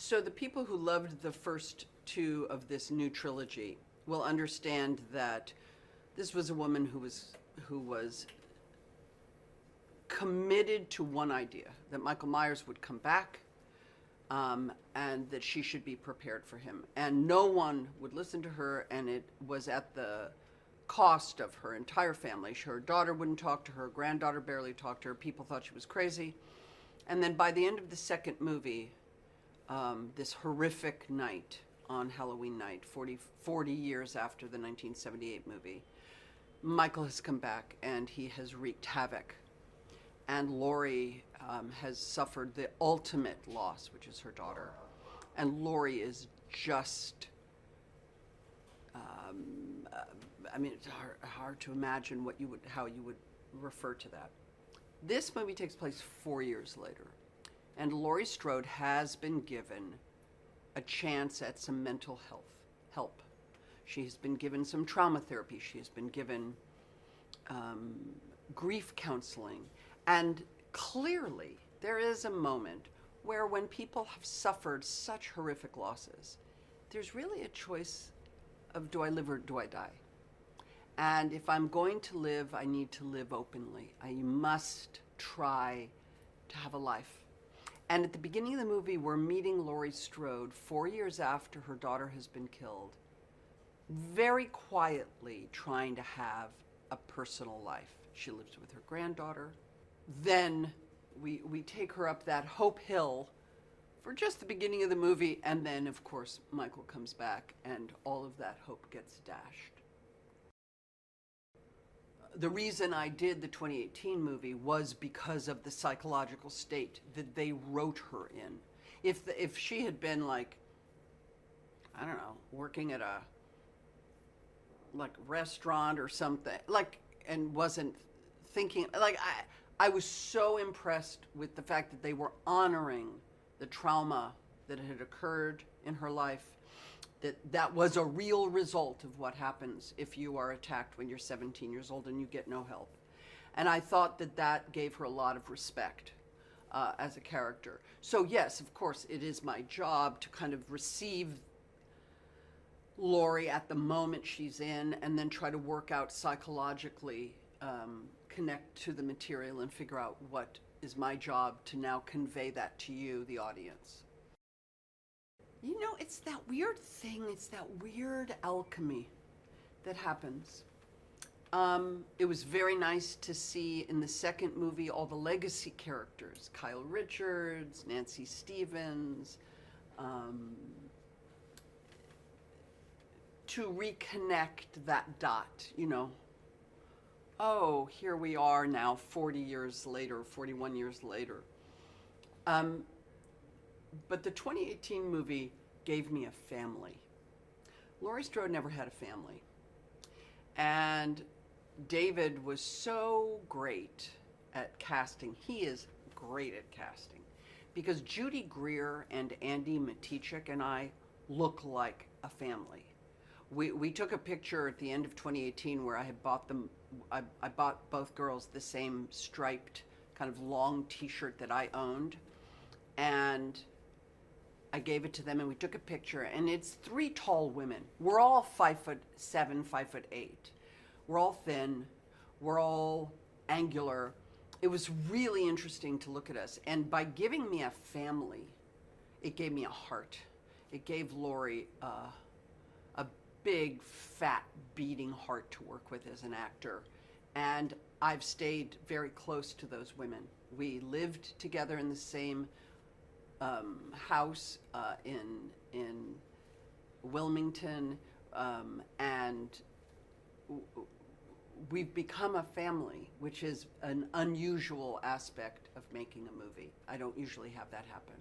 So the people who loved the first two of this new trilogy will understand that this was a woman who was committed to one idea, that Michael Myers would come back, and that she should be prepared for him. And no one would listen to her, and it was at the cost of her entire family. Her daughter wouldn't talk to her, granddaughter barely talked to her, people thought she was crazy. And then by the end of the second movie, this horrific night on Halloween night, 40 years after the 1978 movie, Michael has come back and he has wreaked havoc. And Laurie has suffered the ultimate loss, which is her daughter. And Laurie is just, I mean, it's hard to imagine how you would refer to that. This movie takes place 4 years later. And Laurie Strode has been given a chance at some mental help. She has been given some trauma therapy. She has been given grief counseling. And clearly, there is a moment where when people have suffered such horrific losses, there's really a choice of do I live or do I die? And if I'm going to live, I need to live openly. I must try to have a life. And at the beginning of the movie, we're meeting Laurie Strode 4 years after her daughter has been killed, very quietly trying to have a personal life. She lives with her granddaughter. Then we take her up that Hope Hill for just the beginning of the movie, and then, of course, Michael comes back, and all of that hope gets dashed. The reason I did the 2018 movie was because of the psychological state that they wrote her in. If she had been like, I don't know, working at a restaurant or something, and wasn't thinking, I was so impressed with the fact that they were honoring the trauma that had occurred in her life, that was a real result of what happens if you are attacked when you're 17 years old and you get no help. And I thought that gave her a lot of respect as a character. So yes, of course, it is my job to kind of receive Laurie at the moment she's in, and then try to work out psychologically, connect to the material and figure out what is my job to now convey that to you, the audience. You know, it's that weird thing, it's that weird alchemy that happens. It was very nice to see in the second movie all the legacy characters, Kyle Richards, Nancy Stevens, to reconnect that dot, you know. Oh, here we are now 40 years later, 41 years later. But the 2018 movie gave me a family. Laurie Strode never had a family. And David was so great at casting. He is great at casting. Because Judy Greer and Andy Matichik and I look like a family. We took a picture at the end of 2018 where I had bought them, I bought both girls the same striped kind of long t-shirt that I owned. And I gave it to them and we took a picture, and it's three tall women. We're all 5'7", 5'8". We're all thin, we're all angular. It was really interesting to look at us. And by giving me a family, it gave me a heart. It gave Laurie a big, fat, beating heart to work with as an actor. And I've stayed very close to those women. We lived together in the same house in Wilmington, and we've become a family, which is an unusual aspect of making a movie. I don't usually have that happen.